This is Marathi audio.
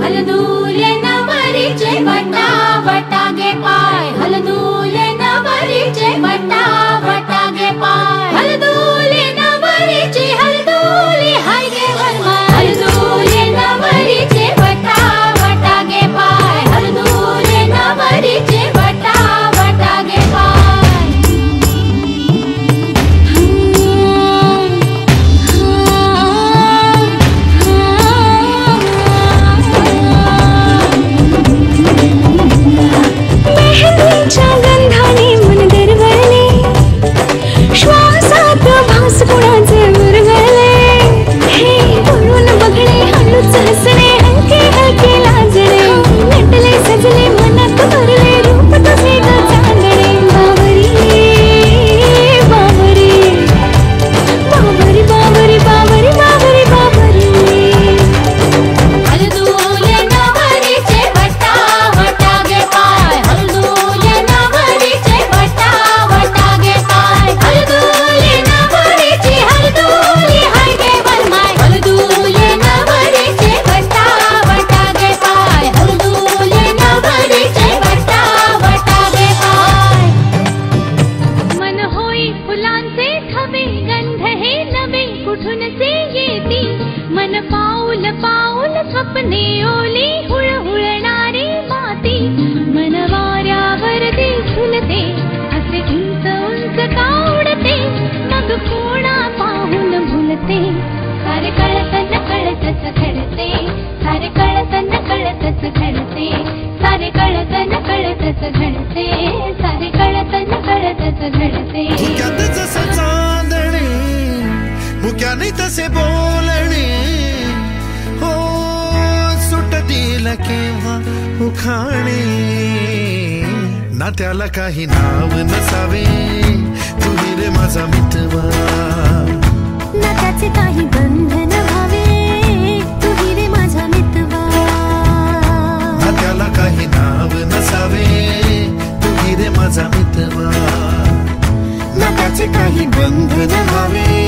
हलदूले नवरीचे वटा वटा गे पाय, हलदूले नवरीचे वटा वटा गे पाय, हलदूले नवरीचे हलदूले हाय गे वरमाय, हलदूले नवरीचे वटा वटा गे पाय, हलदूले नवरीचे वटा वटा गे पाय। मेहंदीच्या गंधाने मन दरवळले, श्वासात भास कुणाचे मुरगळले, हे वळून बघणे हळूच हसणे हलके हलके लाजणे, नटले सजले मनात भरले रूप तुझे ग चांदणे, बावरी बावरी बावरी बावरी बावरी बावरी बावरी, हलदूले नवरीचे वटा वटा गे पाय, हलदूले नवरीचे वटा वटा गे पाय, हलदूले नवरीचे हलदूले हाय गे वरमाय, हलदूले नवरीचे वटा वटा गे पाय, हलदूले नवरीचे वटा वटा गे पाय। मन होई फुलांचे थवे, गंध हे नवे कुठून से येती, मन पाऊल पाऊल स्वप्ने ओली हुळहुळणारी माती, मन वाऱ्यावर ते फुलते असे उंच उंच का उडते, मग कोणा पाहून भुलते, सारे कळत नकळतच घडते, सारे कळत नकळतच घडते, सारे कळत नकळतच घडते, सारे कळत नकळतच घडते। मुक्यात जसं चांदणे मुक्याने तसे बोलणे, हो सुट दिल केव्हा उखाणे, ना त्याला काही नाव नसावे, तुही रे माझा मितवा, ना त्याचे काही बंधन व्हावे, तुही रे माझा मितवा, ना त्याला काही नाव नसावे, तुही रे माझा मितवा, ना त्याचे काही बंधन व्हावे,